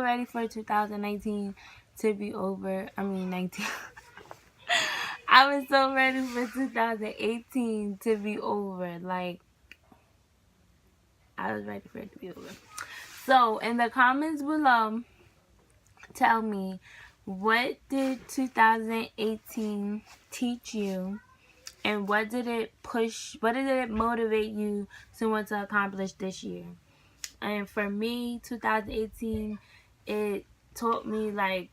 Ready for 2019 to be over. I mean 19. I was so ready for 2018 to be over. Like, I was ready for it to be over. So in the comments below, tell me, what did 2018 teach you? And what did it motivate you to want to accomplish this year? And for me, 2018, it taught me, like,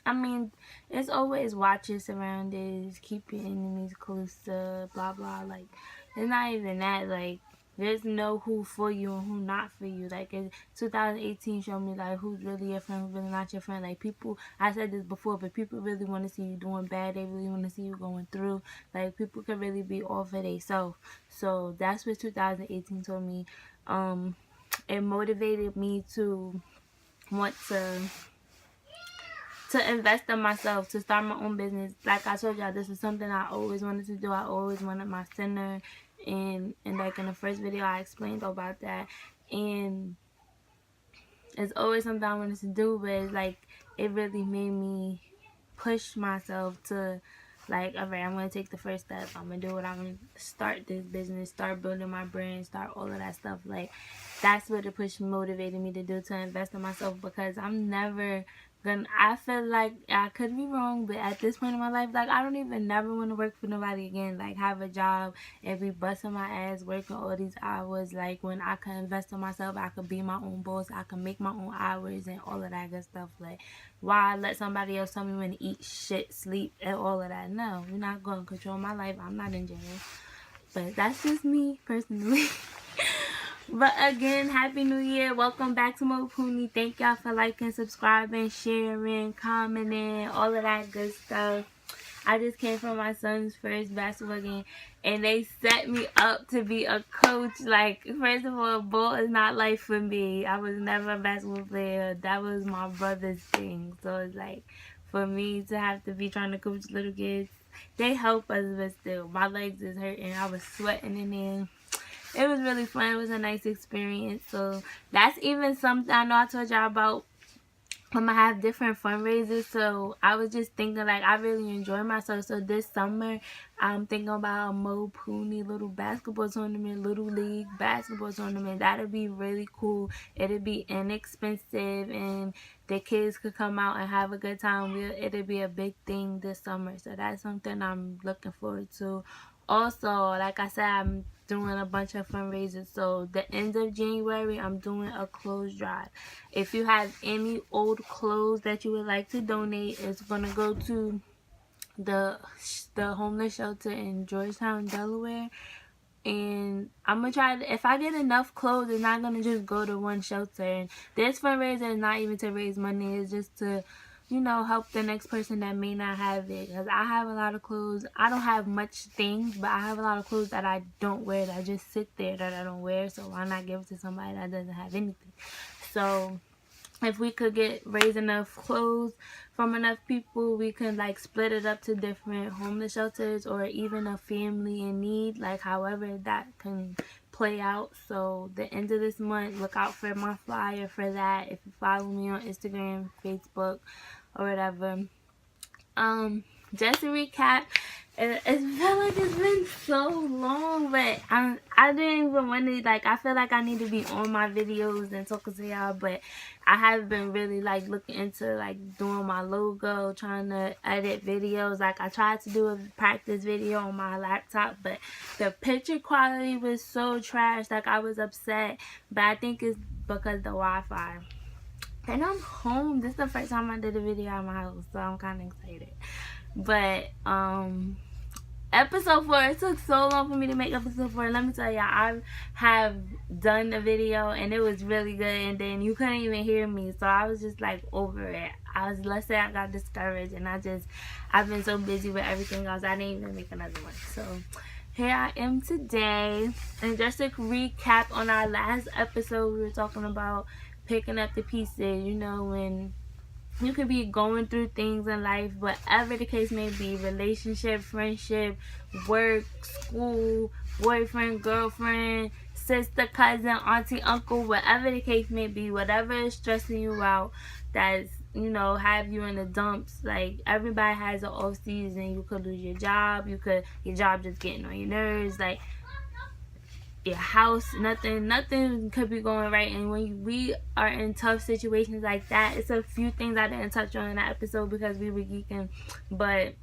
I mean, it's always watch your surroundings, keep your enemies closer, blah, blah. Like, it's not even that. Like, there's no who for you and who not for you. Like, 2018 showed me, like, who's really your friend, who's really not your friend. Like, people, I said this before, but people really want to see you doing bad. They really want to see you going through. Like, people can really be all for themselves. So, that's what 2018 told me. It motivated me to want to invest in myself, to start my own business. Like I told y'all, this is something I always wanted to do. I always wanted my center, and like in the first video I explained about that, and it's always something I wanted to do, but it's like it really made me push myself to, like, alright, I'm gonna take the first step. I'm gonna do it. I'm gonna start this business, start building my brand, start all of that stuff. Like, that's what the push motivated me to do, to invest in myself, because I'm never gonna, I feel like, I could be wrong, but at this point in my life, like, I don't even never want to work for nobody again. Like, have a job and be busting my ass working all these hours. Like, when I could invest in myself, I could be my own boss, I could make my own hours and all of that good stuff. Like, why let somebody else tell me when to eat, shit, sleep, and all of that? No, you're not going to control my life. I'm not in jail. But that's just me personally. But again, Happy New Year. Welcome back to Mopooney. Thank y'all for liking, subscribing, sharing, commenting, all of that good stuff. I just came from my son's first basketball game, and they set me up to be a coach. Like, first of all, ball is not life for me. I was never a basketball player. That was my brother's thing. So it's like, for me to have to be trying to coach little kids, they help us, but still, my legs is hurting. I was sweating in there. It was really fun. It was a nice experience. So that's even something I know I told y'all about. I'm gonna have different fundraisers, so I was just thinking, like, I really enjoy myself. So this summer, I'm thinking about a Mopooney little basketball tournament, little league basketball tournament. That'll be really cool. It'll be inexpensive, and the kids could come out and have a good time. It'll be a big thing this summer, so that's something I'm looking forward to. Also, like I said, I'm doing a bunch of fundraisers. So the end of January, I'm doing a clothes drive. If you have any old clothes that you would like to donate, it's gonna go to the homeless shelter in Georgetown, Delaware. And I'm gonna try to, if I get enough clothes, it's not gonna just go to one shelter. And this fundraiser is not even to raise money, it's just to, you know, help the next person that may not have it. Because I have a lot of clothes. I don't have much things, but I have a lot of clothes that I don't wear, that just sit there, that I don't wear. So why not give it to somebody that doesn't have anything? So if we could raise enough clothes from enough people, we can, like, split it up to different homeless shelters, or even a family in need, like, however that can play out. So the end of this month, look out for my flyer for that. If you follow me on Instagram, Facebook, or whatever. Just to recap, it felt like it's been so long, but I didn't even want to, like, I feel like I need to be on my videos and talking to y'all, but I have been really, like, looking into, like, doing my logo, trying to edit videos. Like, I tried to do a practice video on my laptop, but the picture quality was so trash. Like, I was upset, but I think it's because the Wi-Fi. And I'm home. This is the first time I did a video at my house, so I'm kind of excited. But episode 4, it took so long for me to make episode 4. Let me tell y'all, I have done a video and it was really good, and then you couldn't even hear me, so I was just, like, over it. Let's say I got discouraged, and I've been so busy with everything else, I didn't even make another one. So here I am today. And just to recap on our last episode, we were talking about picking up the pieces. You know, when you could be going through things in life, whatever the case may be, relationship, friendship, work, school, boyfriend, girlfriend, sister, cousin, auntie, uncle, whatever the case may be, whatever is stressing you out, that's, you know, have you in the dumps. Like, everybody has an off season. You could lose your job, your job just getting on your nerves, like your house, nothing could be going right. And when we are in tough situations like that, it's a few things I didn't touch on in that episode because we were geeking, but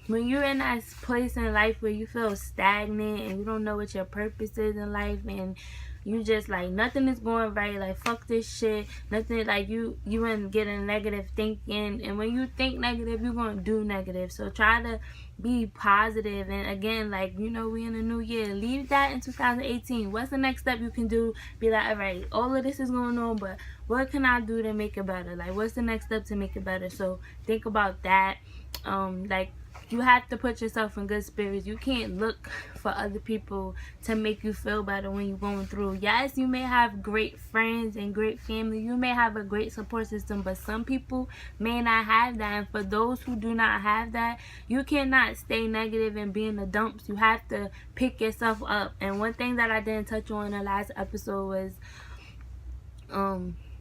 when you're in that place in life where you feel stagnant and you don't know what your purpose is in life, and you just like nothing is going right, like fuck this shit, nothing, like you in getting negative thinking, and when you think negative, you're gonna do negative. So try to be positive. And again, like, you know, we in a new year, leave that in 2018. What's the next step you can do? Be like, all right, all of this is going on, but what can I do to make it better? Like, what's the next step to make it better? So think about that. Like, you have to put yourself in good spirits. You can't look for other people to make you feel better when you're going through. Yes, you may have great friends and great family. You may have a great support system, but some people may not have that. And for those who do not have that, you cannot stay negative and be in the dumps. You have to pick yourself up. And one thing that I didn't touch on in the last episode was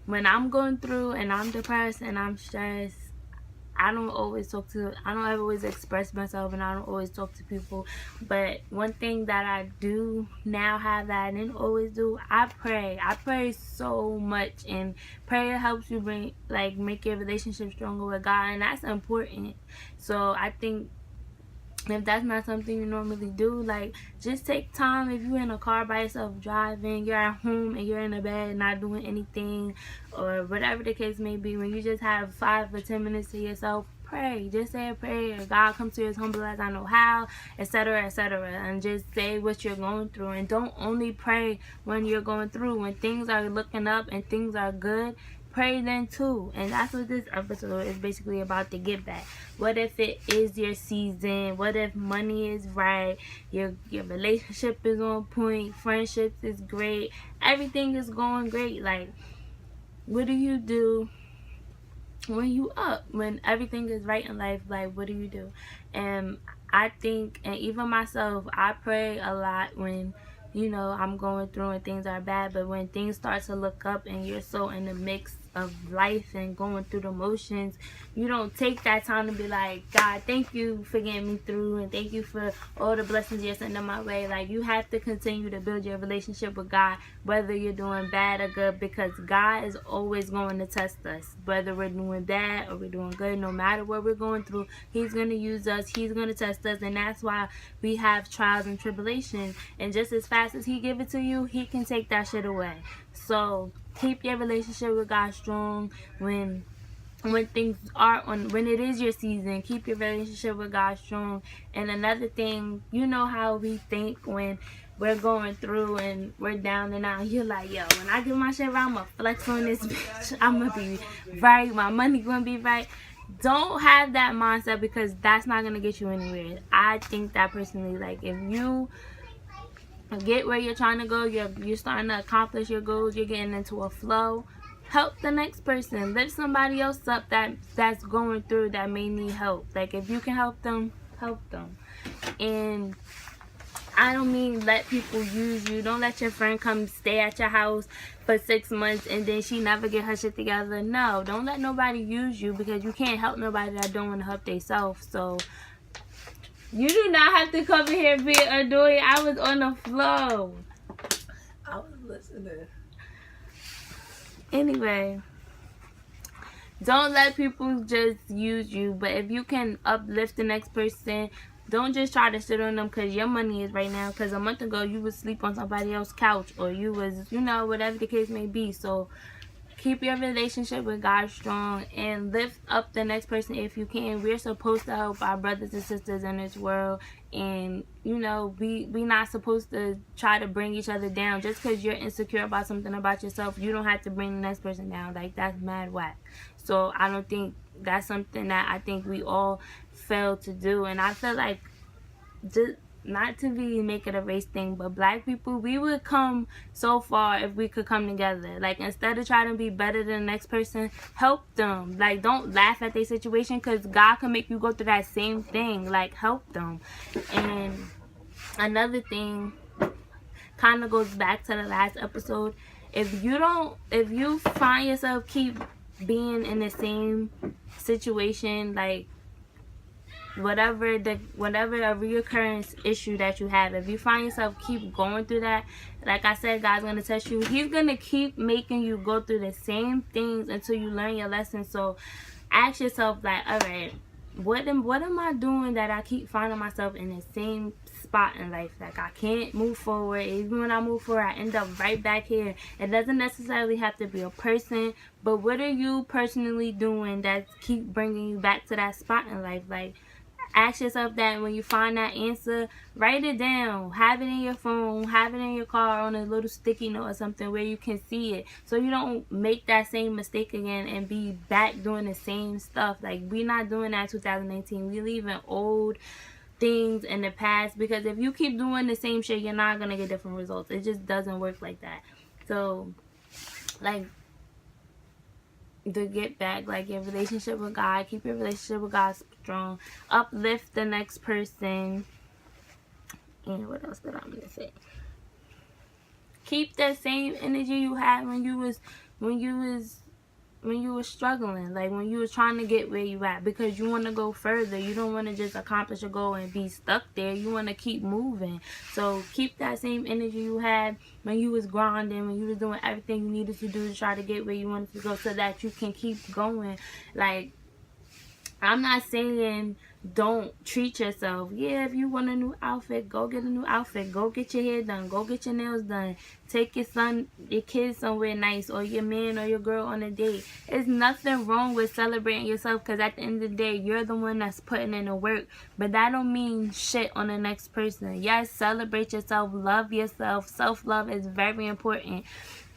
when I'm going through and I'm depressed and I'm stressed, I don't ever always express myself, and I don't always talk to people. But one thing that I do now have that I didn't always do, I pray. I pray so much, and prayer helps you make your relationship stronger with God, and that's important. So I think if that's not something you normally do, like, just take time. If you're in a car by yourself driving, you're at home and you're in a bed not doing anything, or whatever the case may be, when you just have 5 or 10 minutes to yourself, pray. Just say a prayer. God, come to you as humble as I know how, etc., etc., and just say what you're going through. And don't only pray when you're going through. When things are looking up and things are good, pray then too. And that's what this episode is basically about, to get back. What if it is your season? What if money is right? Your relationship is on point. Friendships is great. Everything is going great. Like, what do you do when you up? When everything is right in life, like, what do you do? And I think, and even myself, I pray a lot when, you know, I'm going through and things are bad. But when things start to look up and you're so in the mix of life and going through the motions, you don't take that time to be like, God, thank you for getting me through, and thank you for all the blessings you're sending my way. Like, you have to continue to build your relationship with God, whether you're doing bad or good, because God is always going to test us, whether we're doing bad or we're doing good. No matter what we're going through, He's going to use us. He's going to test us, and that's why we have trials and tribulations. And just as fast as He give it to you, He can take that shit away. So keep your relationship with God strong. When things are when it is your season, keep your relationship with God strong. And another thing, you know how we think when we're going through and we're down and out, you're like, yo, when I get my shit right, I'm gonna flex on this bitch. I'm gonna be right, my money gonna be right. Don't have that mindset, because that's not gonna get you anywhere. I think that personally, like, if you get where you're trying to go, you're starting to accomplish your goals, you're getting into a flow, help the next person. Lift somebody else up that's going through, that may need help. Like, if you can help them, help them. And I don't mean let people use you. Don't let your friend come stay at your house for 6 months and then she never get her shit together. No, don't let nobody use you, because you can't help nobody that don't want to help themselves. So you do not have to come in here and be annoying. I was on the flow. I was listening. Anyway, don't let people just use you. But if you can uplift the next person, don't just try to sit on them because your money is right now. Because a month ago you would sleep on somebody else's couch, or you was, you know, whatever the case may be. So keep your relationship with God strong and lift up the next person if you can. We're supposed to help our brothers and sisters in this world. And, you know, we not supposed to try to bring each other down. Just because you're insecure about something about yourself, you don't have to bring the next person down. Like, that's mad whack. So I don't think that's something that I think we all fail to do. And I feel like, just not to be make it a race thing, but black people, we would come so far if we could come together. Like, instead of trying to be better than the next person, help them. Like, don't laugh at their situation, because God can make you go through that same thing. Like, help them. And another thing kind of goes back to the last episode. If you find yourself keep being in the same situation, like whatever a reoccurring issue that you have, if you find yourself keep going through that, like I said, God's gonna test you. He's gonna keep making you go through the same things until you learn your lesson. So ask yourself, like, all right, what am I doing that I keep finding myself in the same spot in life? Like, I can't move forward. Even when I move forward, I end up right back here. It doesn't necessarily have to be a person, but what are you personally doing that keep bringing you back to that spot in life? Like, ask yourself that. When you find that answer, write it down, have it in your phone, have it in your car on a little sticky note or something where you can see it, so you don't make that same mistake again and be back doing the same stuff. Like, we're not doing that in 2019. We leaving old things in the past, because if you keep doing the same shit, you're not gonna get different results. It just doesn't work like that. So, like, to get back, like, your relationship with God, keep your relationship with God strong, uplift the next person, and what else did I want to say? Keep that same energy you had when you was struggling, like when you was trying to get where you at, because you want to go further. You don't want to just accomplish a goal and be stuck there. You want to keep moving. So keep that same energy you had when you was grinding, when you was doing everything you needed to do to try to get where you wanted to go, so that you can keep going. Like, I'm not saying don't treat yourself. Yeah, if you want a new outfit, go get a new outfit. Go get your hair done. Go get your nails done. Take your kids somewhere nice, or your man or your girl on a date. There's nothing wrong with celebrating yourself, because at the end of the day, you're the one that's putting in the work. But that don't mean shit on the next person. Yes, celebrate yourself. Love yourself. Self-love is very important.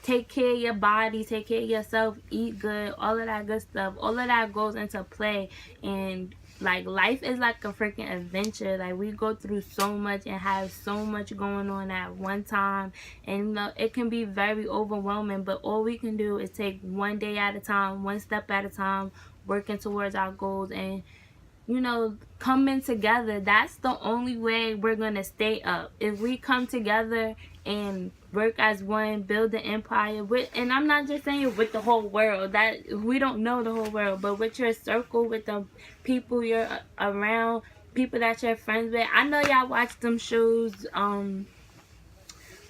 Take care of your body, take care of yourself, eat good, all of that good stuff. All of that goes into play. And like, life is like a freaking adventure. Like, we go through so much and have so much going on at one time, and you know, it can be very overwhelming. But all we can do is take one day at a time, one step at a time, working towards our goals, and you know, coming together. That's the only way we're gonna stay up. If we come together and work as one, build an empire with, and I'm not just saying with the whole world, that we don't know the whole world, but with your circle, with the people you're around, people that you're friends with. I know y'all watch them shows,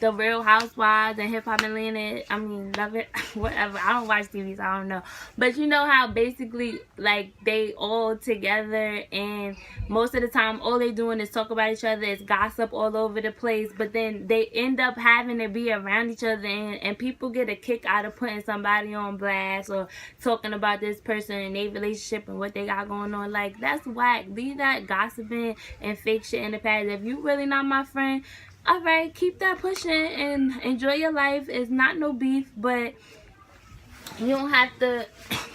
The Real Housewives and Hip Hop Atlanta. I mean, love it, whatever. I don't watch TV, so I don't know. But you know how basically, like, they all together, and most of the time, all they doing is talk about each other. It's gossip all over the place. But then they end up having to be around each other, and people get a kick out of putting somebody on blast or talking about this person and their relationship and what they got going on. Like, that's whack. Leave that gossiping and fake shit in the past. If you really not my friend, alright, keep that pushing and enjoy your life. It's not no beef, but you don't have to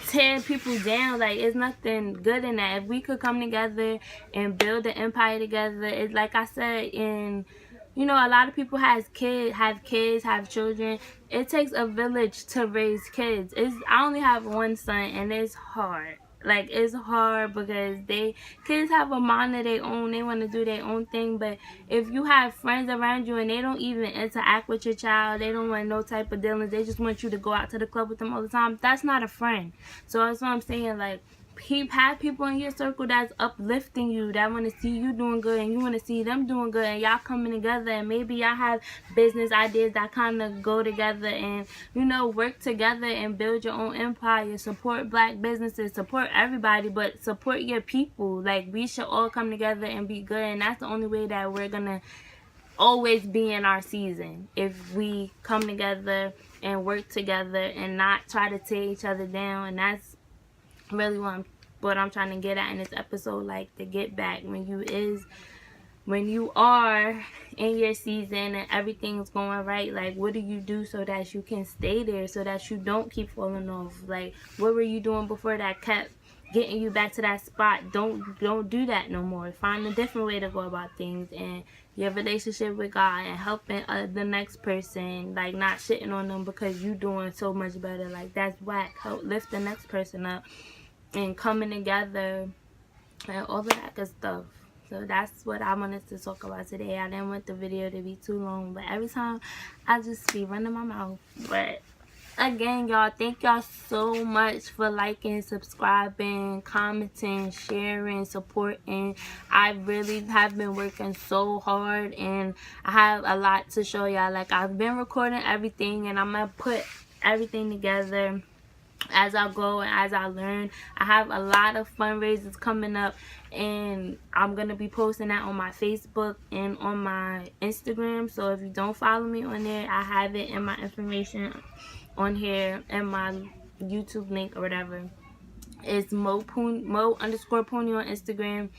tear people down. Like, it's nothing good in that. If we could come together and build an empire together, it's like I said, in, you know, a lot of people have children. It takes a village to raise kids. I only have one son, and it's hard. Like, it's hard because kids have a mind of their own. They want to do their own thing. But if you have friends around you and they don't even interact with your child, they don't want no type of dealings, they just want you to go out to the club with them all the time, that's not a friend. So that's what I'm saying. Like, have people in your circle that's uplifting you, that want to see you doing good, and you want to see them doing good, and y'all coming together, and maybe y'all have business ideas that kind of go together, and you know, work together and build your own empire. Support black businesses, support everybody, but support your people. Like, we should all come together and be good, and that's the only way that we're gonna always be in our season, if we come together and work together and not try to tear each other down. And that's really what I'm trying to get at in this episode. Like, to get back, when you are in your season and everything's going right, like, what do you do so that you can stay there, so that you don't keep falling off? Like, what were you doing before that kept getting you back to that spot? Don't do that no more. Find a different way to go about things, and your relationship with God, and helping the next person, like, not shitting on them because you doing so much better. Like, that's whack. Help lift the next person up, and coming together, and all of that good stuff. So that's what I wanted to talk about today. I didn't want the video to be too long, but every time I just be running my mouth. But again, y'all, thank y'all so much for liking, subscribing, commenting, sharing, supporting. I really have been working so hard, and I have a lot to show y'all. Like, I've been recording everything, and I'm gonna put everything together as I go and as I learn. I have a lot of fundraisers coming up, and I'm gonna be posting that on my Facebook and on my Instagram. So if you don't follow me on there, I have it in my information on here and my YouTube link or whatever. It's Mo underscore Pony on Instagram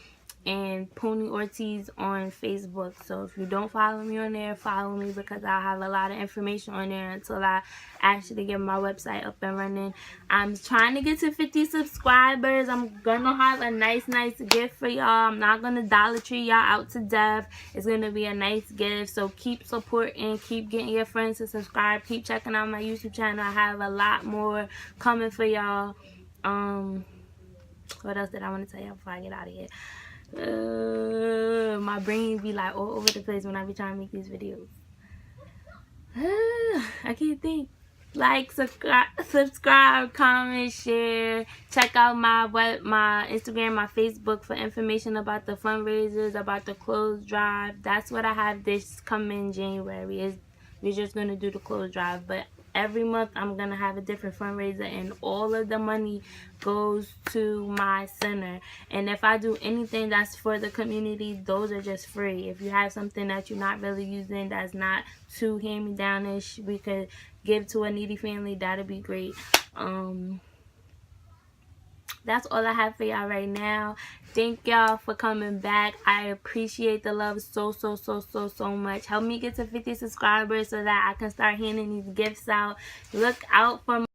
and Pony Ortiz on Facebook. So if you don't follow me on there, follow me, because I have a lot of information on there until I actually get my website up and running. I'm trying to get to 50 subscribers. I'm gonna have a nice gift for y'all. I'm not gonna Dollar Tree y'all out to death. It's gonna be a nice gift. So keep supporting, keep getting your friends to subscribe, keep checking out my YouTube channel. I have a lot more coming for y'all. What else did I want to tell y'all before I get out of here? My brain be like all over the place when I be trying to make these videos. I can't think. Like, subscribe, comment, share. Check out my Instagram, my Facebook for information about the fundraisers, about the clothes drive. That's what I have this coming January. We're just gonna do the clothes drive, but every month I'm gonna have a different fundraiser, and all of the money goes to my center. And if I do anything that's for the community, those are just free. If you have something that you're not really using, that's not too hand-me-down-ish, we could give to a needy family, that'd be great. That's all I have for y'all right now. Thank y'all for coming back. I appreciate the love so much. Help me get to 50 subscribers so that I can start handing these gifts out. Look out for